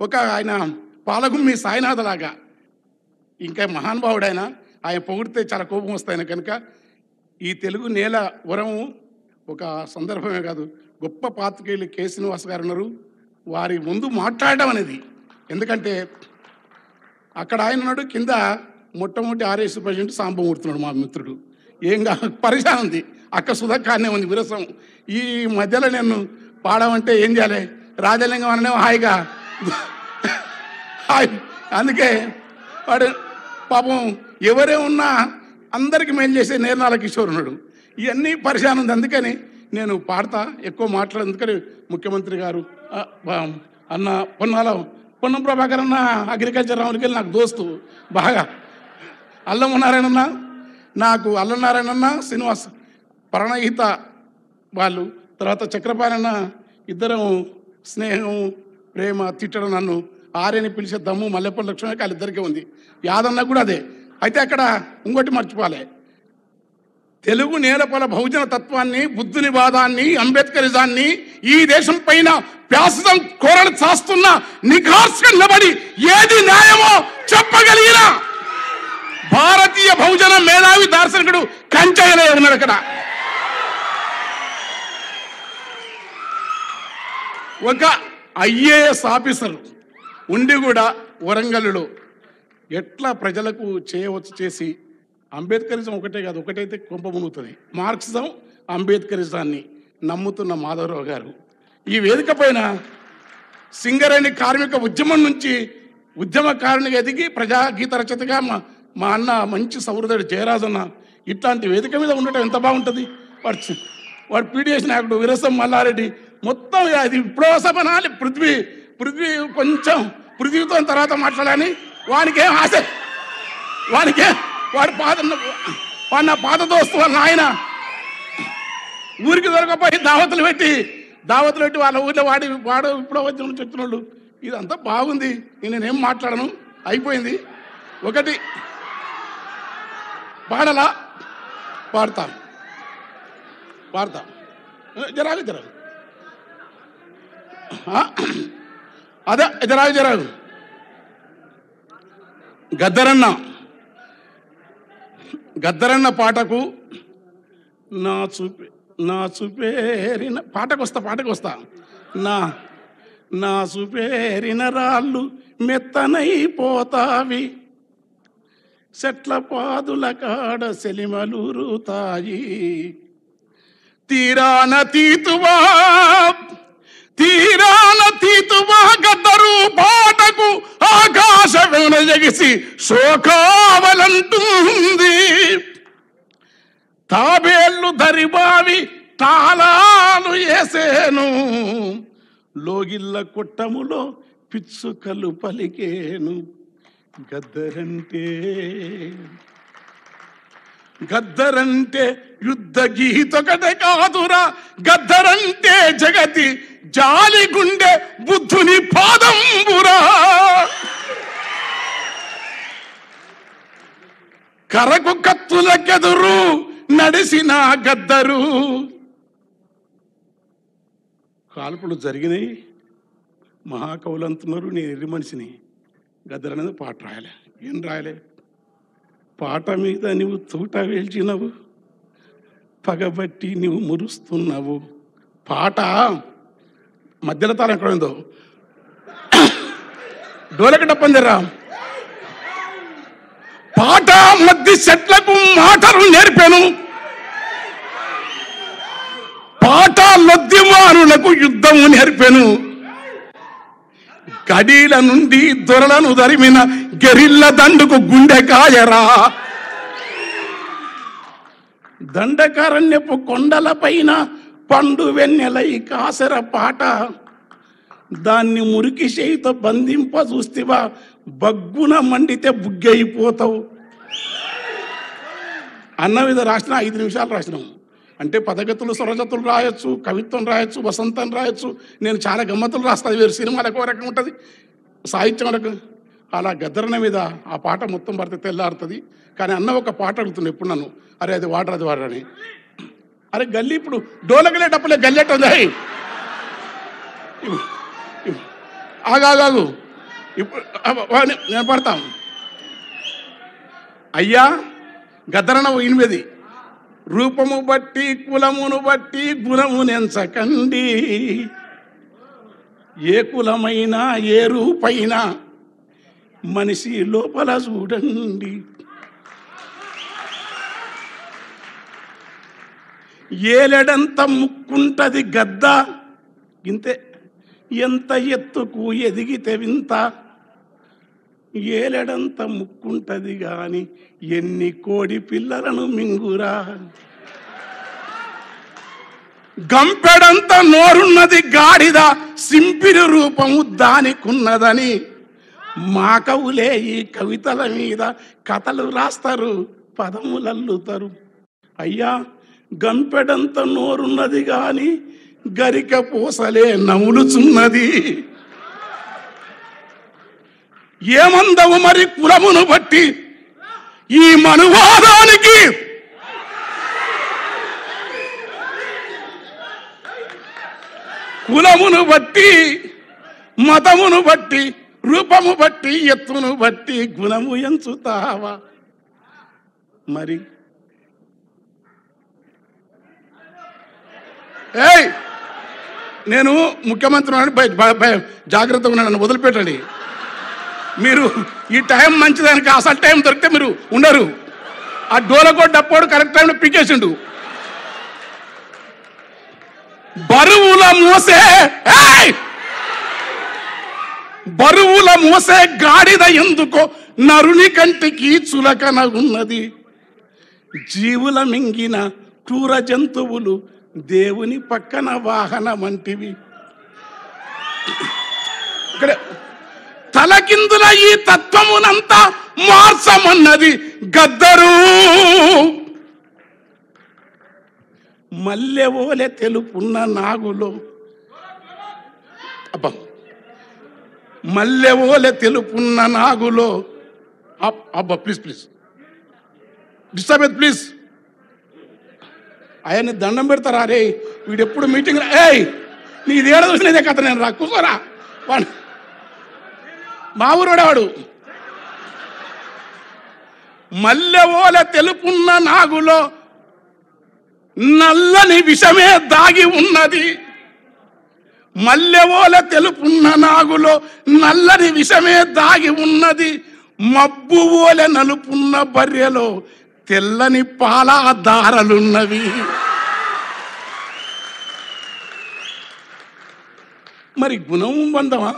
ఒక ఆయన పాలగుమ్మి సాయినాథలాగా ఇంకా మహానుభావుడైన ఆయన పొగిడితే చాలా కోపం వస్తాయన కనుక ఈ తెలుగు నేల వరము ఒక సందర్భమే కాదు, గొప్ప పాత్రికేయులు కె. శ్రీనివాస్ గారు ఉన్నారు. వారి ముందు మాట్లాడడం అనేది, ఎందుకంటే అక్కడ ఆయన ఉన్నాడు, కింద మొట్టమొదటి ఆర్ఎస్ ప్రెసిడెంట్ సాంబమూర్తున్నాడు మా మిత్రుడు. ఏంగా పరిశాన్ ఉంది, అక్క సుధక్కానే ఉంది విరసం. ఈ మధ్యలో నేను పాడమంటే ఏం చేయాలి, రాజలింగం అననే హాయిగా హాయ్. అందుకే వాడు పాపం ఎవరే ఉన్నా అందరికి మేలు చేసే నేర్నాల కిషోర్ ఉన్నాడు. ఇవన్నీ పరిశాన్ ఉంది. అందుకని నేను పాడతా, ఎక్కువ మాట్లాడు. అందుకని ముఖ్యమంత్రి గారు అన్న పొన్నం ప్రభాకర్ అన్న అగ్రికల్చర్ రావులకి వెళ్ళి నాకు దోస్తు బాగా, అల్లమనారాయణన్న నాకు, అల్లనారాయణన్న శ్రీనివాస్ ప్రణహిత వాళ్ళు, తర్వాత చక్రపాణన్న, ఇద్దరం స్నేహం ప్రేమ, తిట్టడం, నన్ను ఆర్యని పిలిచే దమ్ము మల్లెపల్లి లక్ష్మణకి వాళ్ళిద్దరికీ ఉంది. యాదన్న కూడా అదే. అయితే అక్కడ ఇంకోటి మర్చిపోలే, తెలుగు నేలపల బహుజన తత్వాన్ని, బుద్ధుని వాదాన్ని, అంబేద్కరిజాన్ని ఈ దేశం పైన శాశ్వతం కోరలు చాస్తున్న నిఖార్సుగా నిలబడి ఏది న్యాయమో చెప్పగలిగిన భారతీయ బహుజన మేధావి దార్శనికుడు కంచయ్యలే ఉన్నాడు. అక్కడ ఒక ఐఏఎస్ ఆఫీసర్ ఉండి కూడా వరంగల్లో ఎట్లా ప్రజలకు చేయవచ్చు చేసి, అంబేద్కరిజం ఒకటే కాదు, ఒకటైతే కొంప మునుగుతుంది, మార్క్సిజం అంబేద్కరిజాన్ని నమ్ముతున్న మాధవరావు గారు ఈ వేదిక పైన సింగరేణి కార్మిక ఉద్యమం నుంచి ఉద్యమకారునిగా ఎదిగి ప్రజాగీత రచయితగా మా అన్న మంచి సౌహృదుడు జయరాజన్న ఇట్లాంటి వేదిక మీద ఉండటం ఎంత బాగుంటుంది. వాడు పీడిఎస్ నాయకుడు విరసం మల్లారెడ్డి మొత్తం అది ఇప్పుడు సభనాలి. పృథ్వీ కొంచెం పృథ్వీతో తర్వాత మాట్లాడాలని వానికేం ఆశ, వాడు నా పాత దోస్తు వాళ్ళ ఆయన ఊరికి దొరకపోయి దావతులు పెట్టి వాళ్ళ ఊళ్ళో వాడు ఇప్పుడు వచ్చిన చెప్తున్నాడు. ఇదంతా బాగుంది, నేనేం మాట్లాడను, అయిపోయింది. ఒకటి పాడలా పాడతా జరాగు అదే జరాగు గద్దరన్న పాటకు నా చూపేరిన పాటకు వస్తా నా చూపేరిన రాళ్ళు మెత్తనైపోతావి, చెట్ల పాదుల కాడ సెలిమలూరుతాయి, తీరాన తీతువా గద్దరు పాటకు ఆకాశమేన ఎగిసి శోకావలంటుంది, తాబేళ్ళు దరిబావి తాళాలు వేసేను, లోగిళ్ళ కొట్టములో పిచ్చుకలు పలికేను, గద్దరంటే యుద్ధ గీతొకటే కాదురా, గద్దరంటే జగతి జాలి గుండె బుద్ధుని పాదంబురా, కరకు కత్తులకెదురు నడిసిన గద్దరు. కాల్పులు జరిగినాయి, మహాకవులు అంటున్నారు, నేను ఎర్రి మనిషిని, గద్దరు అనేది పాట రాయలే. ఏం రాయలే, పాట మీద నువ్వు తూట వేల్చినవు, పగబట్టి నువ్వు మురుస్తున్నావు. పాట మధ్యలో తాను ఎక్కడ ఉందో డోలక డప్పందిరా, పాట మధ్య చెట్లకు మాటలు నేర్పాను, పాట లొద్దిమారులకు యుద్ధము నేర్పాను, కడీల నుండి దొరలను దరిమిన గెరిల్ల దండుకు గుండె కాయరా, దండకారణ్యపు కొండల పైన పండు వెన్నెలై కాసర పాట, దాన్ని మురికి చేయితో బంధింప చూస్తేవా బగ్గున మండితే బుగ్గైపోతావు. అన్న మీద రాసిన 5 నిమిషాలు రాసినాం. అంటే పదగతులు, స్వరజతులు రాయొచ్చు, కవిత్వం రాయొచ్చు, వసంతం రాయొచ్చు. నేను చాలా గమ్మతులు రాస్తాను, వేరు సినిమాలకు రకం ఉంటుంది, సాహిత్యం రకం. అలా గద్దరన మీద ఆ పాట మొత్తం పడితే తెల్లారుతుంది. కానీ అన్న ఒక పాట అడుగుతుంది ఎప్పుడు నన్ను, అరే అది వాడరని. అరే గల్లీ ఇప్పుడు డోలకలే డప్పులే గల్లెట్ ఉంది, ఆగాగు ఇప్పుడు నేను పడతాం. అయ్యా గద్దరన 8 రూపము బట్టి కులమును బట్టి గుణమునెంచకండి, ఏ కులమైనా ఏ రూపైనా మనిషి లోపల చూడండి. ఏలెడంత ముక్కుంటది గద్ద ఇంతే, ఎంత ఎత్తుకు ఎదిగితే వింత. ఏలెడంత ముక్కుంటది గాని ఎన్ని కోడి పిల్లలను మింగురా. గంపెడంత నోరున్నది గాడిద, సింపిరి రూపము దానికున్నదని. మా కవులే ఈ కవితల మీద కథలు రాస్తారు, పదములల్లుతారు. అయ్యా గంపెడంత నోరున్నది గాని గరిక పూసలే నములుచున్నది. ఏమందవు మరి కులమును బట్టి ఈ మనువాదానికి? కులమును బట్టి మతమును బట్టి రూపము బట్టి ఎత్తును బట్టి గుణము ఎంచుతావా? మరి నేను ముఖ్యమంత్రి జాగ్రత్తగా నన్ను వదిలిపెట్టండి. మీరు ఈ టైం మంచిదానికి అసలు టైం దొరికితే మీరు ఉండరు. ఆ డోలకో డప్పోడు కరెక్ట్ టైంలో పికేసిండు. బరువుల మోసే గాడిద ఎందుకో నరుని కంటికి చులకన ఉన్నది. జీవుల మింగిన క్రూర జంతువులు దేవుని పక్కన వాహన వంటివి. ఇక్కడ తలకిందుల ఈ తత్వమునంతా మార్చమన్నది గద్దరు. మల్లెవోలె తెలుపున్న నాగులో, అబ్బా మల్లెవోలె తెలుపున్న నాగులో. అబ్బా ప్లీజ్ ప్లీజ్ డిస్టర్బ్ ప్లీజ్. ఆయన్ని దండం పెడతారా? రే వీడు ఎప్పుడు మీటింగ్ నీది ఏడ చూసినదే కథ. నేను రా కూర్చోరా. మా ఊరోడేవాడు. మల్లెవోలె తెలుపున్న నాగులో నల్లని విషమే దాగి ఉన్నది. మల్లెవోలె తెలుపున్న నాగులో నల్లని విషమే దాగి ఉన్నది. మబ్బు ఓలె నలుపున్న బర్రెలో తెల్లని పాల దారలున్నవి. మరి గుణం బంధమా?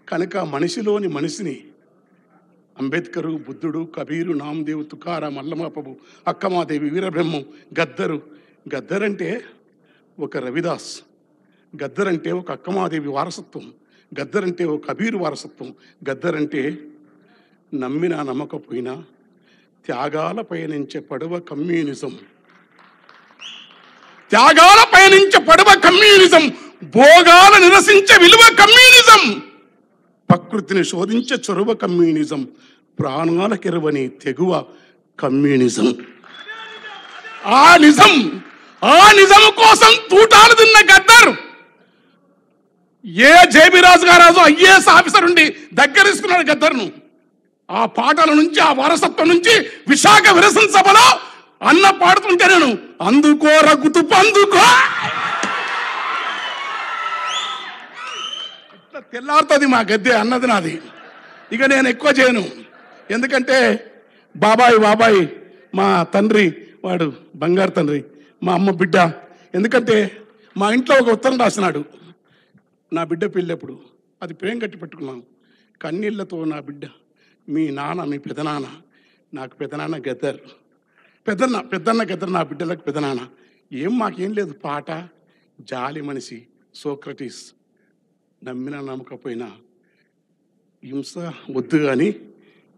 కనుక మనిషిలోని మనిషిని అంబేద్కరు, బుద్ధుడు, కబీరు, నామదేవు, తుకారా, మల్లమాపబు, అక్కమాదేవి, వీరబ్రహ్మం, గద్దరంటే ఒక రవిదాస్, గద్దరంటే ఒక అక్కమాదేవి వారసత్వం, గద్దరంటే ఒక కబీరు వారసత్వం, గద్దరంటే నమ్మినా నమ్మకపోయినా త్యాగాల పయనించే పడవ కమ్యూనిజం. త్యాగాల పయనించే పడవ కమ్యూనిజం, భోగాల నిరసించే విలువ కమ్యూనిజం, ప్రకృతిని శోధించే చొరవ కమ్యూనిజం, ప్రాణాలకెరవని తెగువ కమ్యూనిజం. ఆ నిజం కోసం తూటాలు తిన్న గద్దర్ ఏ జేబీరాజు గారు ఐఏఎస్ ఆఫీసర్ ఉండి దగ్గరిస్తున్నాడు గద్దర్ను. ఆ పాటల నుంచి, ఆ వారసత్వం నుంచి విశాఖ విరసన సభలో అన్న పాడుతుంటే నేను అందుకో రగుతు పందుకో ఇట్లా తెల్లారుతుంది మా గద్దె అన్నది నాది. ఇక నేను ఎక్కువ చేయను, ఎందుకంటే బాబాయ్ మా తండ్రి, వాడు బంగారు తండ్రి, మా అమ్మ బిడ్డ. ఎందుకంటే మా ఇంట్లో ఒక ఉత్తరం రాసినాడు, నా బిడ్డ పెళ్ళప్పుడు. అది ప్రేమ కట్టి పెట్టుకున్నాను. కన్నీళ్లతో నా బిడ్డ, మీ నాన్న, మీ పెదనాన్న, నాకు పెదనాన్న గద్దర్, పెద్దన్న గద్దర్, నా బిడ్డలకు పెదనాన్న. మాకేం లేదు, పాట, జాలి మనిషి, సోక్రటీస్. నమ్మినా నమ్మకపోయినా హింస వద్దు కానీ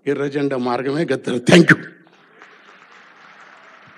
ఎర్రజెండా మార్గమే గద్దర్. Thank you.